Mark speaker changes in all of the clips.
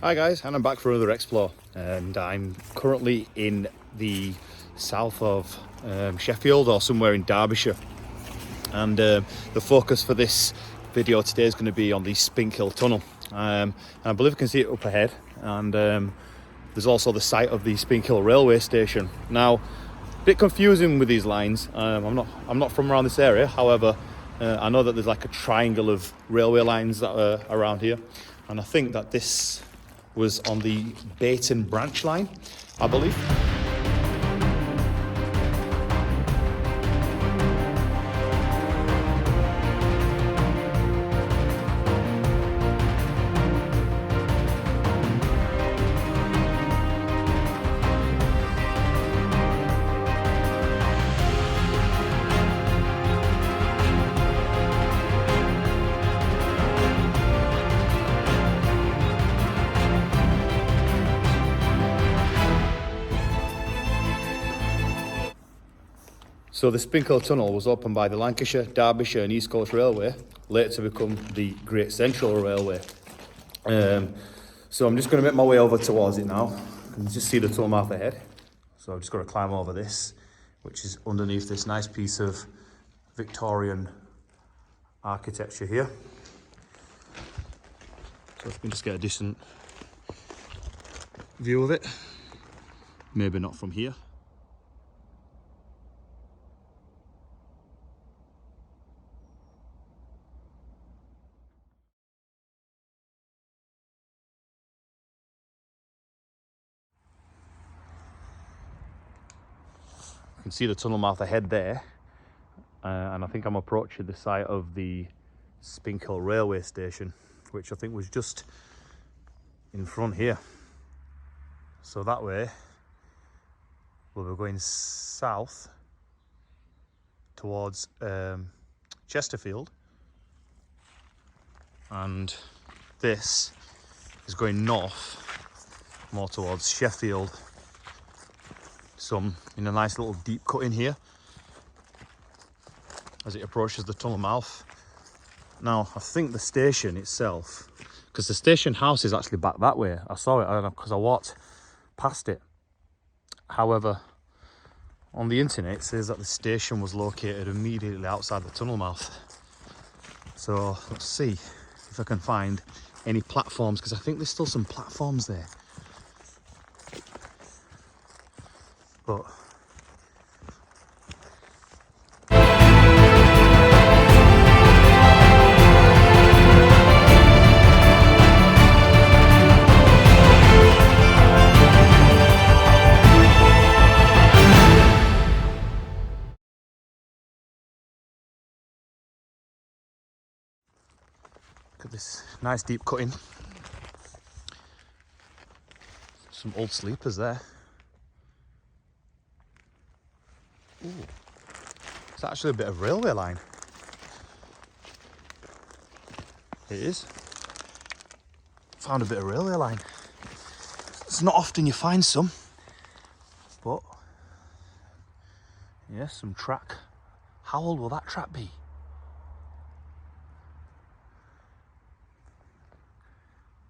Speaker 1: Hi guys, and I'm back for another explore, and I'm currently in the south of Sheffield, or somewhere in Derbyshire, and the focus for this video today is going to be on the Spinkhill Tunnel. And I believe you can see it up ahead, and there's also the site of the Spinkhill railway station. Now, a bit confusing with these lines. I'm not from around this area, however I know that there's like a triangle of railway lines that are around here, and I think that this was on the Bayton branch line, I believe. So the Spinkhill Tunnel was opened by the Lancashire, Derbyshire and East Coast Railway, later to become the Great Central Railway. So I'm just going to make my way over towards it now. You can just see the tunnel mouth ahead. So I've just got to climb over this, which is underneath this nice piece of Victorian architecture here. So if we can just get a decent view of it. Maybe not from here. You can see the tunnel mouth ahead there, and I think I'm approaching the site of the Spinkhill railway station, which I think was just in front here. So that way we'll be going south towards Chesterfield, and this is going north more towards Sheffield. Some in a nice little deep cut in here as it approaches the tunnel mouth. Now I think the station itself, because the station house is actually back that way. I saw it because I walked past it. However, on the internet it says that the station was located immediately outside the tunnel mouth. So let's see if I can find any platforms, because I think there's still some platforms there. But look at this nice deep cutting. Some old sleepers there. Ooh, it's actually a bit of railway line. It is. Found a bit of railway line. It's not often you find some, but yeah, some track. How old will that track be?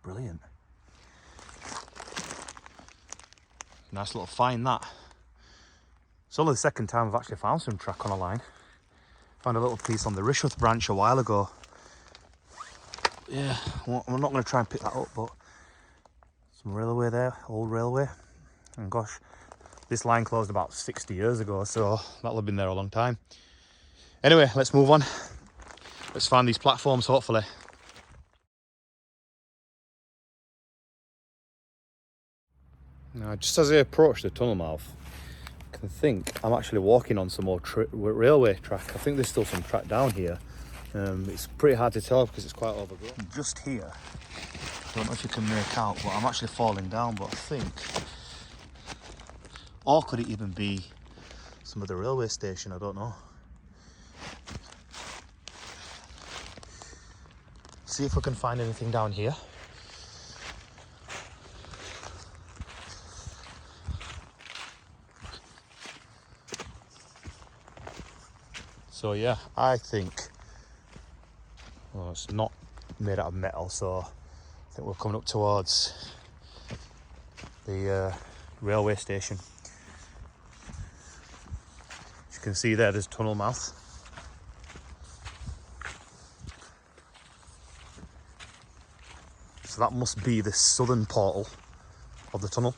Speaker 1: Brilliant. Nice little find that. It's only the second time I've actually found some track on a line. Found a little piece on the Rishworth branch a while ago. Yeah, well, I'm not going to try and pick that up, but some railway there, old railway. And gosh, this line closed about 60 years ago, so that'll have been there a long time. Anyway, let's move on. Let's find these platforms, hopefully. Now, just as I approach the tunnel mouth, I can think I'm actually walking on some more railway track. I think there's still some track down here. It's pretty hard to tell because it's quite overgrown. Just here, I don't know if you can make out, but I'm actually falling down, but I think, or could it even be some of the railway station? I don't know. See if we can find anything down here. So yeah, I think, well, it's not made out of metal, so I think we're coming up towards the railway station. As you can see there's tunnel mouth. So that must be the southern portal of the tunnel.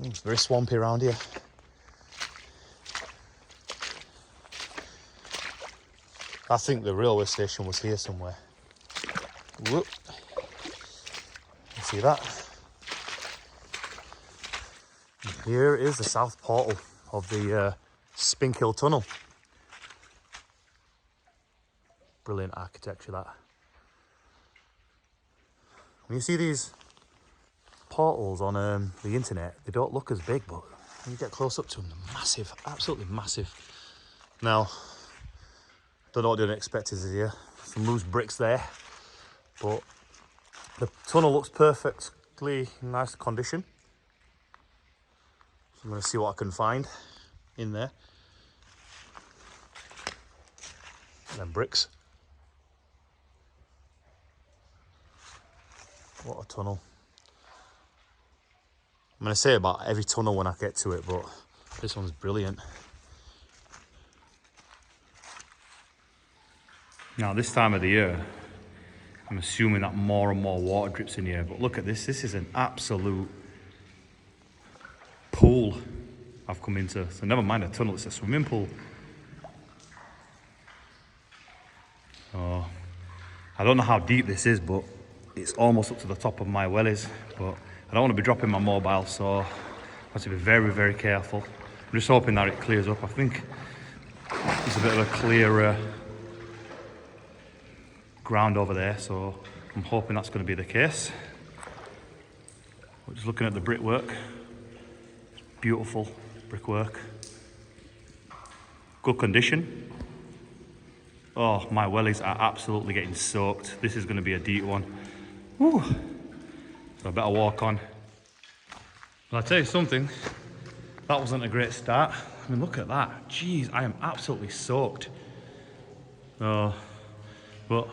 Speaker 1: It's very swampy around here. I think the railway station was here somewhere. Whoop. You see that? And here is the south portal of the Spinkhill Tunnel. Brilliant architecture, that. When you see these portals on the internet, they don't look as big, but when you get close up to them, they're massive, absolutely massive. Now, don't know what I didn't expect is here. Some loose bricks there, but the tunnel looks perfectly in nice condition. So I'm going to see what I can find in there. And then bricks. What a tunnel. I'm going to say about every tunnel when I get to it, but this one's brilliant. Now, this time of the year, I'm assuming that more and more water drips in here, but look at this. This is an absolute pool I've come into. So never mind a tunnel, it's a swimming pool. Oh, I don't know how deep this is, but it's almost up to the top of my wellies. But I don't want to be dropping my mobile, so I have to be very, very careful. I'm just hoping that it clears up. I think there's a bit of a clearer ground over there, so I'm hoping that's going to be the case. But just looking at the brickwork, beautiful brickwork, good condition. Oh, my wellies are absolutely getting soaked. This is going to be a deep one. Whew. So I better walk on. Well, I'll tell you something, that wasn't a great start. I mean, look at that. Jeez, I am absolutely soaked. Oh, but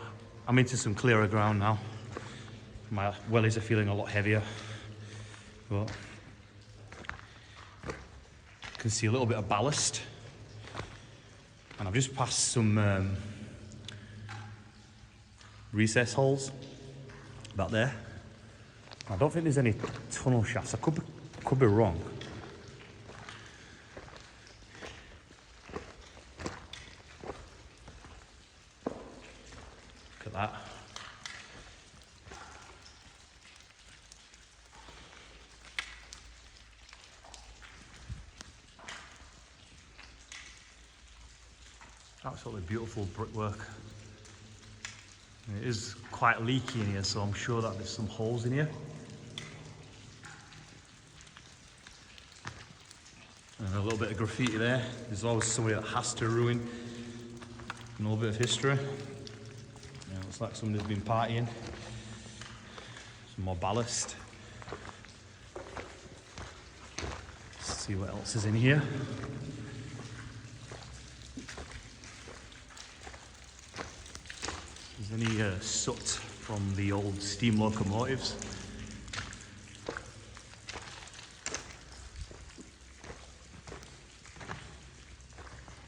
Speaker 1: I'm into some clearer ground now. My wellies are feeling a lot heavier. But you can see a little bit of ballast. And I've just passed some recess holes back there. I don't think there's any tunnel shafts. I could be wrong. Look at that. Absolutely beautiful brickwork. It is quite leaky in here, so I'm sure that there's some holes in here. And a little bit of graffiti there. There's always somebody that has to ruin a little bit of history. Yeah, looks like somebody's been partying. Some more ballast. Let's see what else is in here. Is there any soot from the old steam locomotives?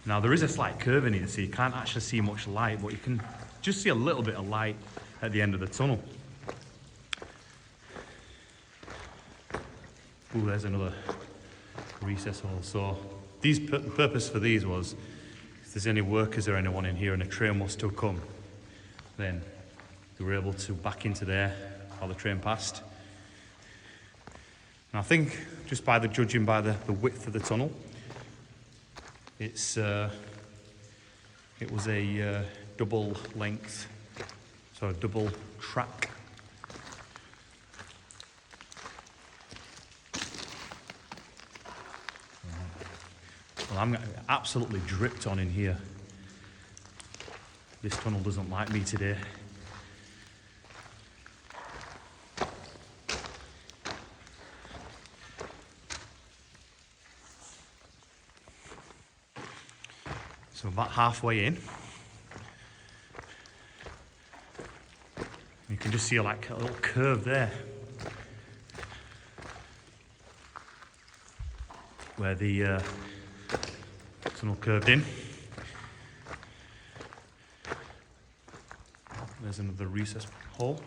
Speaker 1: Now there is a slight curve in here, so you can't actually see much light, but you can just see a little bit of light at the end of the tunnel. Ooh, there's another recess hole. So the purpose for these was, if there's any workers or anyone in here and a train was to come, then they were able to back into there while the train passed. And I think, just by judging by the width of the tunnel, it was a double length, so a double track. Well, I'm absolutely dripped on in here. This tunnel doesn't like me today. So about halfway in. can just see like a little curve there where the tunnel curved in. There's another recess hole,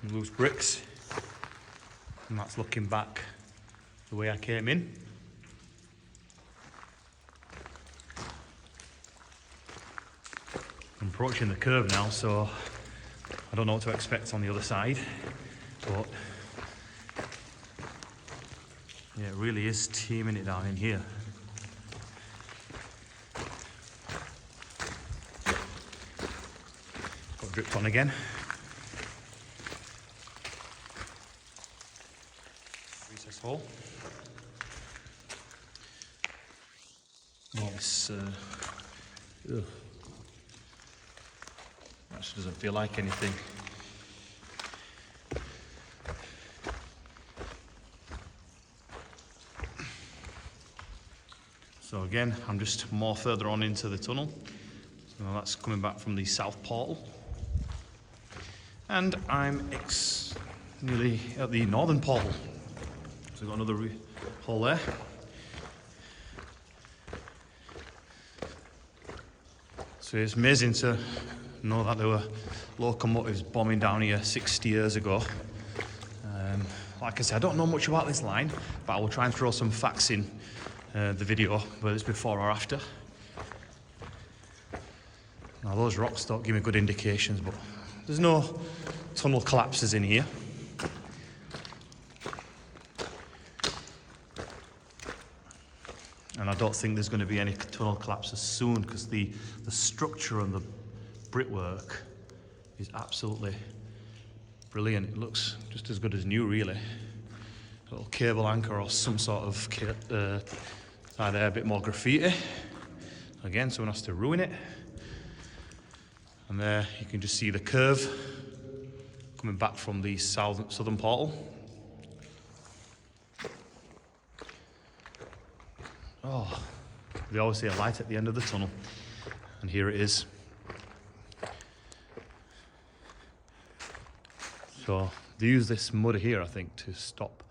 Speaker 1: and loose bricks, and that's looking back the way I came in. I'm approaching the curve now, so I don't know what to expect on the other side, but yeah, it really is teaming it down in here. Got dripped on again. Recess hole. Oh, this actually doesn't feel like anything. So again, I'm just more further on into the tunnel. So that's coming back from the south portal. And I'm nearly at the northern portal. So we've got another hole there. So it's amazing to know that there were locomotives bombing down here 60 years ago. Like I said, I don't know much about this line, but I will try and throw some facts in the video, whether it's before or after. Now those rocks don't give me good indications, but there's no tunnel collapses in here. And I don't think there's going to be any tunnel collapses soon, because the structure and the brickwork is absolutely brilliant. It looks just as good as new, really. A little cable anchor or some sort of either a bit more graffiti. Again, someone has to ruin it. And there you can just see the curve coming back from the southern portal. Oh, they always see a light at the end of the tunnel, and here it is. So they use this mud here, I think, to stop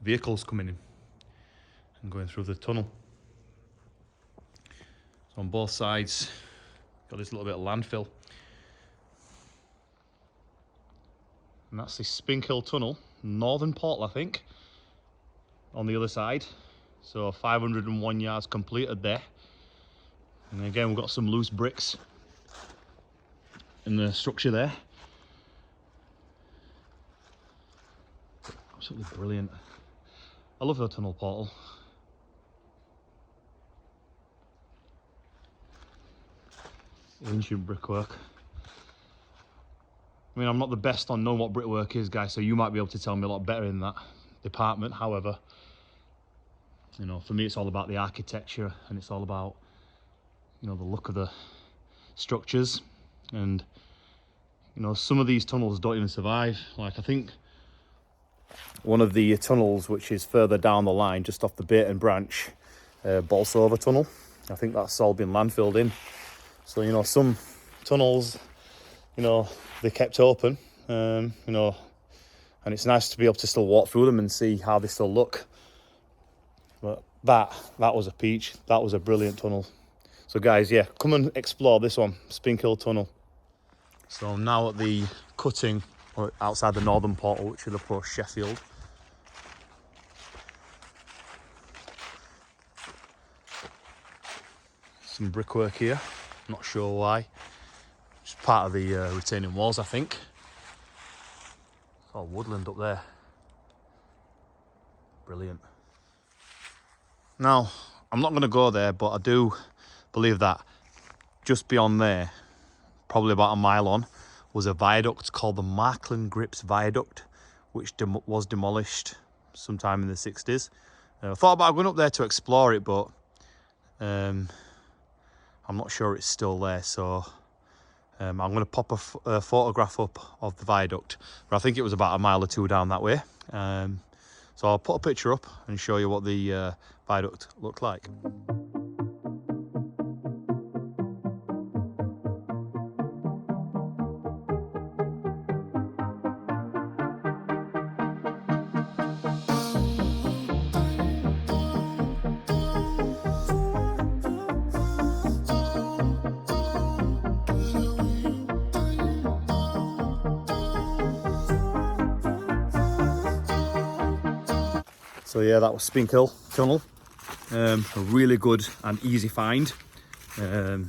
Speaker 1: vehicles coming in and going through the tunnel. So on both sides, got this little bit of landfill. And that's the Spinkhill Tunnel, northern portal, I think, on the other side. So 501 yards completed there. And again, we've got some loose bricks in the structure there. Absolutely brilliant. I love the tunnel portal. Ancient brickwork. I mean, I'm not the best on knowing what brickwork is, guys, so you might be able to tell me a lot better in that department. However, you know, for me, it's all about the architecture, and it's all about, you know, the look of the structures. And, you know, some of these tunnels don't even survive. Like, I think one of the tunnels, which is further down the line, just off the Bait Branch, Bolsover Tunnel, I think that's all been landfilled in. So, you know, some tunnels, you know, they kept open, you know, and it's nice to be able to still walk through them and see how they still look. But that was a peach. That was a brilliant tunnel. So guys, yeah, come and explore this one, Spinkhill Tunnel. So I'm now at the cutting outside the northern portal, which will approach Sheffield. Some brickwork here, not sure why. Just part of the retaining walls, I think. Oh, woodland up there. Brilliant. Now, I'm not going to go there, but I do believe that just beyond there, probably about a mile on, was a viaduct called the Markland Grips Viaduct, which was demolished sometime in the 60s. I thought about going up there to explore it, but I'm not sure it's still there, so I'm going to pop a photograph up of the viaduct, but I think it was about a mile or two down that way. So I'll put a picture up and show you what the viaduct looked like. So yeah, that was Spinkill Tunnel. A really good and easy find. It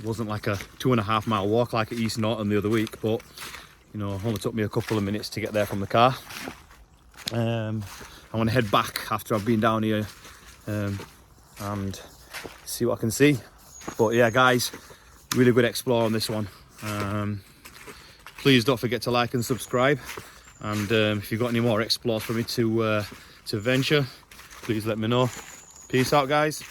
Speaker 1: wasn't like a 2.5 mile walk like at East Norton the other week, but you know, only took me a couple of minutes to get there from the car. I want to head back after I've been down here and see what I can see. But yeah, guys, really good explore on this one. Please don't forget to like and subscribe. And if you've got any more explores for me to venture, please let me know. Peace out, guys.